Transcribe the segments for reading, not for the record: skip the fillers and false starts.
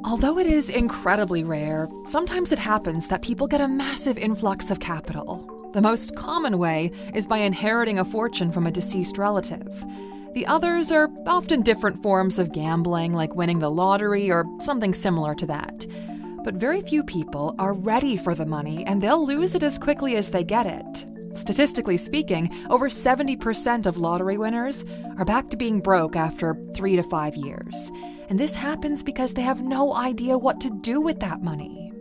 Although it is incredibly rare, sometimes it happens that people get a massive influx of capital. The most common way is by inheriting a fortune from a deceased relative. The others are often different forms of gambling, like winning the lottery or something similar to that. But very few people are ready for the money, and they'll lose it as quickly as they get it. Statistically speaking, over 70% of lottery winners are back to being broke after 3 to 5 years. And this happens because they have no idea what to do with that money.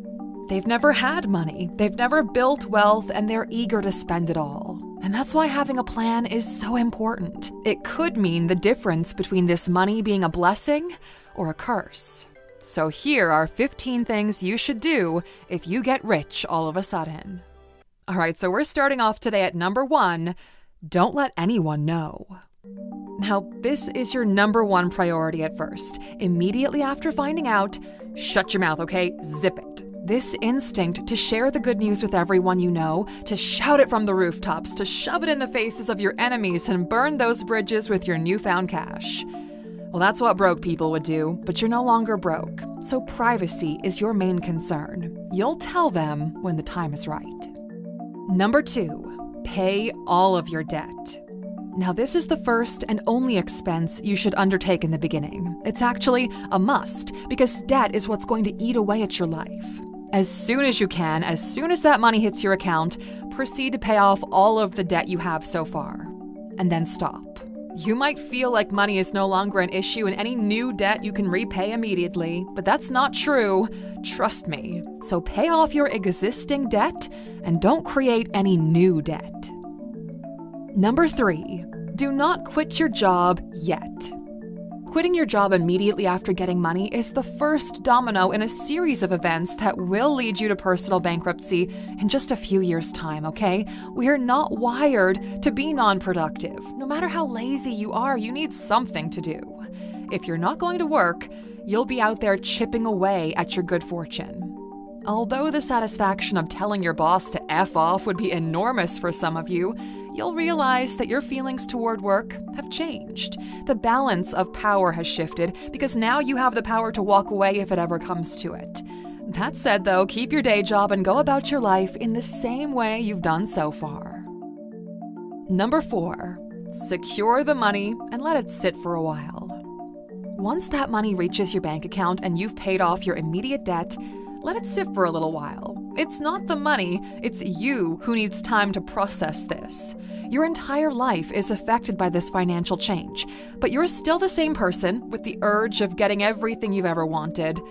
They've never had money, they've never built wealth, and they're eager to spend it all. And that's why having a plan is so important. It could mean the difference between this money being a blessing or a curse. So here are 15 things you should do if you get rich all of a sudden. All right, so we're starting off today at number 1, don't let anyone know. Now, this is your number 1 priority at first. Immediately after finding out, shut your mouth, okay? Zip it. This instinct to share the good news with everyone you know, to shout it from the rooftops, to shove it in the faces of your enemies and burn those bridges with your newfound cash. Well, that's what broke people would do, but you're no longer broke. So privacy is your main concern. You'll tell them when the time is right. Number 2, pay all of your debt. Now, this is the first and only expense you should undertake in the beginning. It's actually a must, because debt is what's going to eat away at your life. As soon as you can, as soon as that money hits your account, proceed to pay off all of the debt you have so far. And then stop. You might feel like money is no longer an issue and any new debt you can repay immediately, but that's not true. Trust me. So pay off your existing debt and don't create any new debt. Number 3, do not quit your job yet. Quitting your job immediately after getting money is the first domino in a series of events that will lead you to personal bankruptcy in just a few years' time, okay? We're not wired to be non-productive. No matter how lazy you are, you need something to do. If you're not going to work, you'll be out there chipping away at your good fortune. Although the satisfaction of telling your boss to F off would be enormous for some of you, you'll realize that your feelings toward work have changed. The balance of power has shifted because now you have the power to walk away if it ever comes to it. That said, though, keep your day job and go about your life in the same way you've done so far. Number 4, secure the money and let it sit for a while. Once that money reaches your bank account and you've paid off your immediate debt, let it sit for a little while. It's not the money, it's you who needs time to process this. Your entire life is affected by this financial change, but you're still the same person with the urge of getting everything you've ever wanted.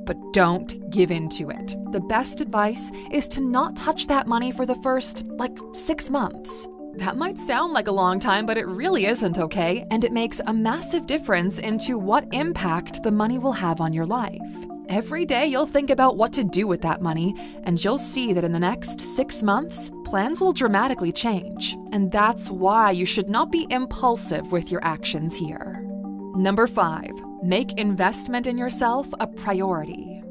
But don't give in to it. The best advice is to not touch that money for the first, 6 months. That might sound like a long time, but it really isn't, okay? And it makes a massive difference into what impact the money will have on your life. Every day you'll think about what to do with that money, and you'll see that in the next 6 months, plans will dramatically change. And that's why you should not be impulsive with your actions here. Number 5, make investment in yourself a priority.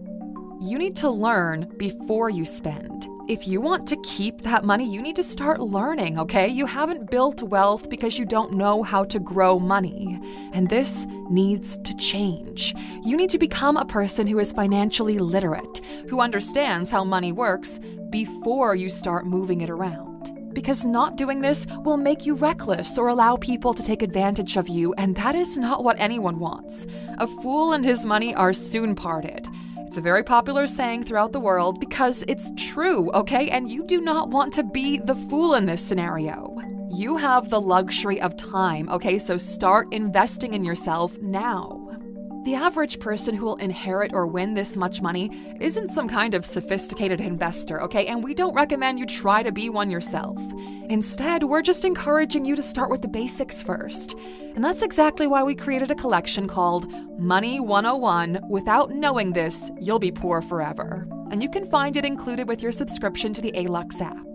You need to learn before you spend. If you want to keep that money, you need to start learning, okay? You haven't built wealth because you don't know how to grow money. And this needs to change. You need to become a person who is financially literate, who understands how money works before you start moving it around. Because not doing this will make you reckless or allow people to take advantage of you, and that is not what anyone wants. A fool and his money are soon parted. It's a very popular saying throughout the world because it's true, okay? And you do not want to be the fool in this scenario. You have the luxury of time, okay? So start investing in yourself now. The average person who will inherit or win this much money isn't some kind of sophisticated investor, okay? And we don't recommend you try to be one yourself. Instead, we're just encouraging you to start with the basics first. And that's exactly why we created a collection called Money 101. Without knowing this, you'll be poor forever. And you can find it included with your subscription to the ALUX app.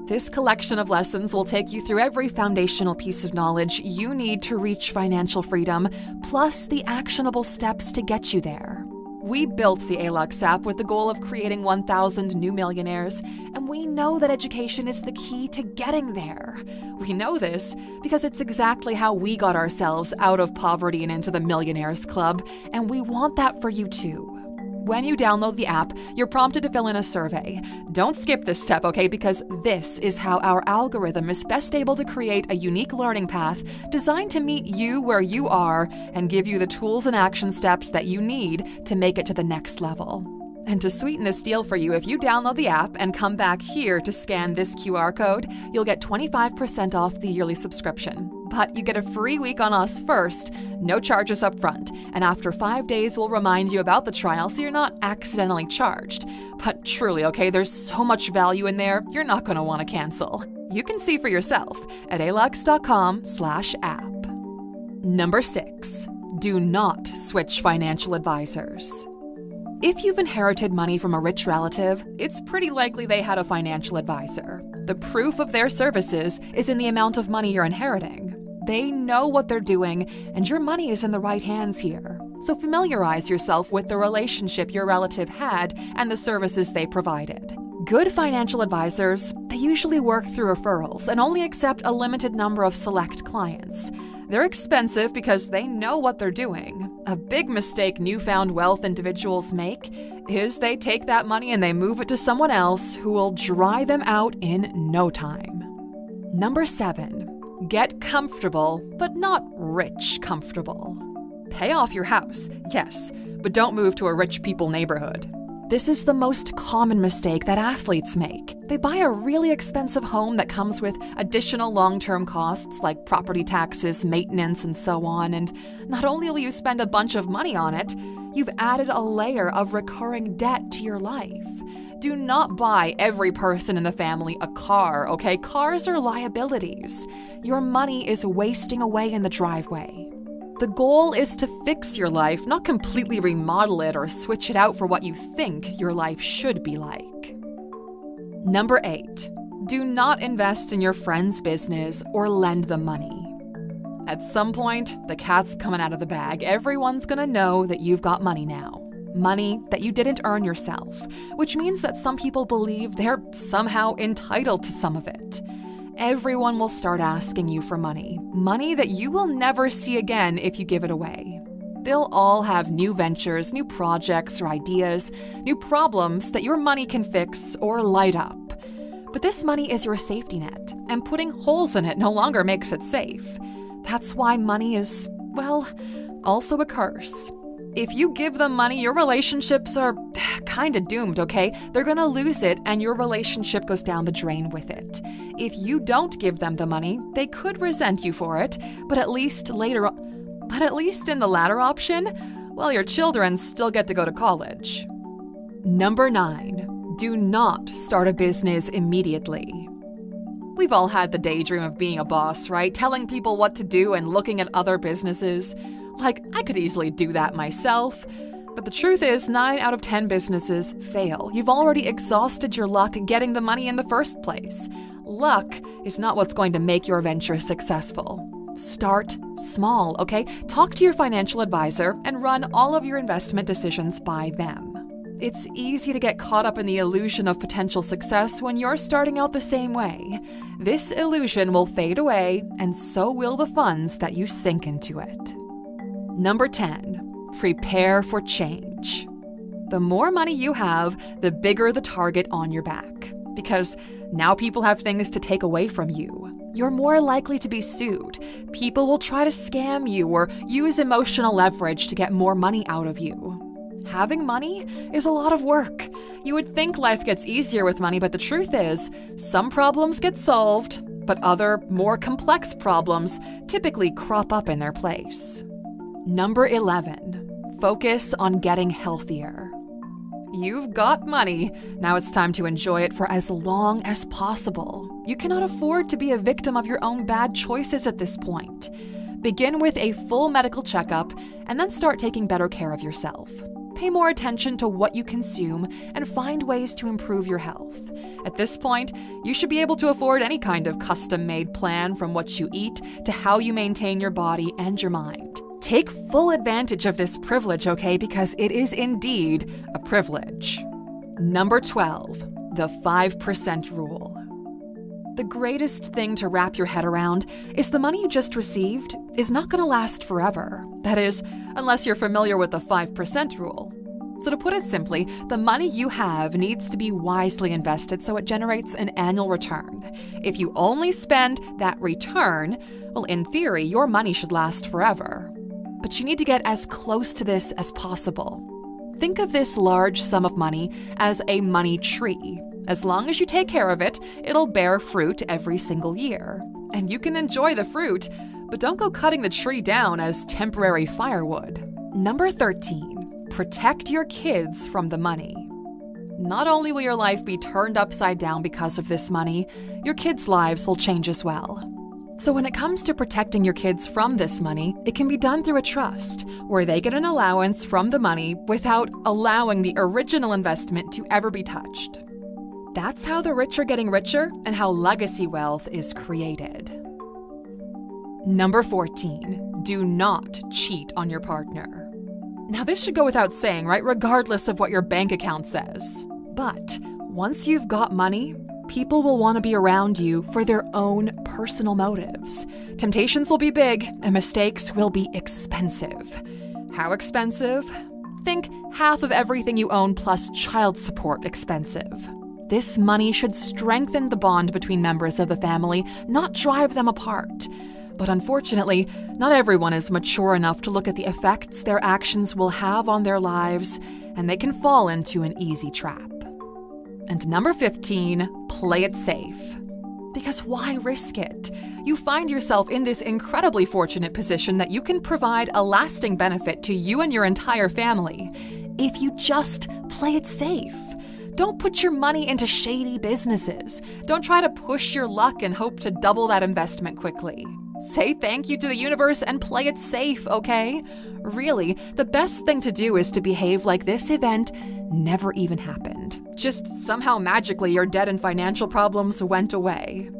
This collection of lessons will take you through every foundational piece of knowledge you need to reach financial freedom, plus the actionable steps to get you there. We built the ALUX app with the goal of creating 1,000 new millionaires, and we know that education is the key to getting there. We know this because it's exactly how we got ourselves out of poverty and into the Millionaires Club, and we want that for you too. When you download the app, you're prompted to fill in a survey. Don't skip this step, okay? Because this is how our algorithm is best able to create a unique learning path designed to meet you where you are and give you the tools and action steps that you need to make it to the next level. And to sweeten this deal for you, if you download the app and come back here to scan this QR code, you'll get 25% off the yearly subscription. But you get a free week on us first, no charges up front, and after 5 days we'll remind you about the trial so you're not accidentally charged. But truly, okay, there's so much value in there, you're not going to want to cancel. You can see for yourself at alux.com/app. Number 6. Do not switch financial advisors. If you've inherited money from a rich relative, it's pretty likely they had a financial advisor. The proof of their services is in the amount of money you're inheriting. They know what they're doing, and your money is in the right hands here. So familiarize yourself with the relationship your relative had and the services they provided. Good financial advisors, they usually work through referrals and only accept a limited number of select clients. They're expensive because they know what they're doing. A big mistake newfound wealth individuals make is they take that money and they move it to someone else who will dry them out in no time. Number 7. Get comfortable, but not rich comfortable. Pay off your house, yes, but don't move to a rich people neighborhood. This is the most common mistake that athletes make. They buy a really expensive home that comes with additional long-term costs like property taxes, maintenance, and so on, and not only will you spend a bunch of money on it, you've added a layer of recurring debt to your life. Do not buy every person in the family a car, okay? Cars are liabilities. Your money is wasting away in the driveway. The goal is to fix your life, not completely remodel it or switch it out for what you think your life should be like. Number 8. Do not invest in your friend's business or lend them money. At some point, the cat's coming out of the bag. Everyone's gonna know that you've got money now. Money that you didn't earn yourself, which means that some people believe they're somehow entitled to some of it. Everyone will start asking you for money that you will never see again if you give it away. They'll all have new ventures, new projects or ideas, new problems that your money can fix or light up. But this money is your safety net, and putting holes in it no longer makes it safe. That's why money is, well, also a curse. If you give them money, your relationships are kinda doomed, okay? They're gonna lose it and your relationship goes down the drain with it. If you don't give them the money, they could resent you for it, but at least in the latter option, well, your children still get to go to college. Number 9. Do not start a business immediately. We've all had the daydream of being a boss, right? Telling people what to do and looking at other businesses. Like, I could easily do that myself. But the truth is, 9 out of 10 businesses fail. You've already exhausted your luck getting the money in the first place. Luck is not what's going to make your venture successful. Start small, okay? Talk to your financial advisor and run all of your investment decisions by them. It's easy to get caught up in the illusion of potential success when you're starting out the same way. This illusion will fade away, and so will the funds that you sink into it. Number 10. Prepare for change. The more money you have, the bigger the target on your back. Because now people have things to take away from you. You're more likely to be sued. People will try to scam you or use emotional leverage to get more money out of you. Having money is a lot of work. You would think life gets easier with money, but the truth is, some problems get solved, but other, more complex problems typically crop up in their place. Number 11. Focus on getting healthier. You've got money. Now it's time to enjoy it for as long as possible. You cannot afford to be a victim of your own bad choices at this point. Begin with a full medical checkup and then start taking better care of yourself. Pay more attention to what you consume and find ways to improve your health. At this point, you should be able to afford any kind of custom-made plan, from what you eat to how you maintain your body and your mind. Take full advantage of this privilege, okay? Because it is indeed a privilege. Number 12, the 5% rule. The greatest thing to wrap your head around is the money you just received is not going to last forever. That is, unless you're familiar with the 5% rule. So to put it simply, the money you have needs to be wisely invested so it generates an annual return. If you only spend that return, well, in theory, your money should last forever. But you need to get as close to this as possible. Think of this large sum of money as a money tree. As long as you take care of it, it'll bear fruit every single year. And you can enjoy the fruit, but don't go cutting the tree down as temporary firewood. Number 13, protect your kids from the money. Not only will your life be turned upside down because of this money, your kids' lives will change as well. So when it comes to protecting your kids from this money, it can be done through a trust, where they get an allowance from the money without allowing the original investment to ever be touched. That's how the rich are getting richer and how legacy wealth is created. Number 14, do not cheat on your partner. Now this should go without saying, right? Regardless of what your bank account says. But once you've got money, people will want to be around you for their own personal motives. Temptations will be big and mistakes will be expensive. How expensive? Think half of everything you own plus child support expensive. This money should strengthen the bond between members of the family, not drive them apart. But unfortunately, not everyone is mature enough to look at the effects their actions will have on their lives, and they can fall into an easy trap. And number 15, play it safe. Because why risk it? You find yourself in this incredibly fortunate position that you can provide a lasting benefit to you and your entire family if you just play it safe. Don't put your money into shady businesses. Don't try to push your luck and hope to double that investment quickly. Say thank you to the universe and play it safe, okay? Really, the best thing to do is to behave like this event never even happened. Just somehow magically your debt and financial problems went away.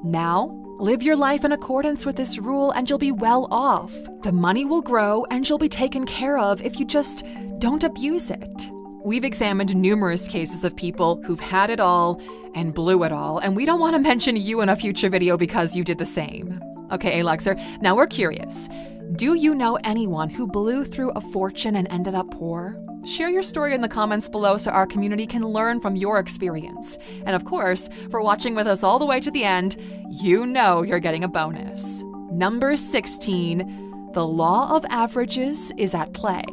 Now, live your life in accordance with this rule and you'll be well off. The money will grow and you'll be taken care of if you just don't abuse it. We've examined numerous cases of people who've had it all and blew it all, and we don't want to mention you in a future video because you did the same. Okay, Alexer, now we're curious. Do you know anyone who blew through a fortune and ended up poor? Share your story in the comments below so our community can learn from your experience. And of course, for watching with us all the way to the end, you know you're getting a bonus. Number 16, the law of averages is at play.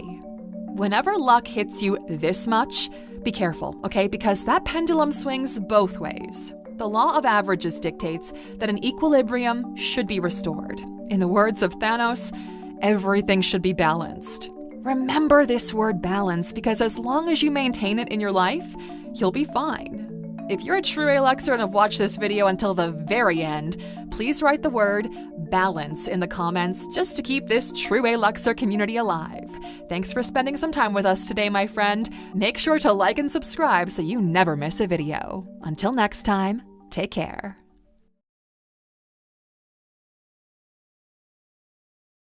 Whenever luck hits you this much, be careful, okay? Because that pendulum swings both ways. The law of averages dictates that an equilibrium should be restored. In the words of Thanos, everything should be balanced. Remember this word balance, because as long as you maintain it in your life, you'll be fine. If you're a true Alexer and have watched this video until the very end, please write the word balance in the comments just to keep this true Alexer community alive. Thanks for spending some time with us today, my friend. Make sure to like and subscribe so you never miss a video. Until next time, take care.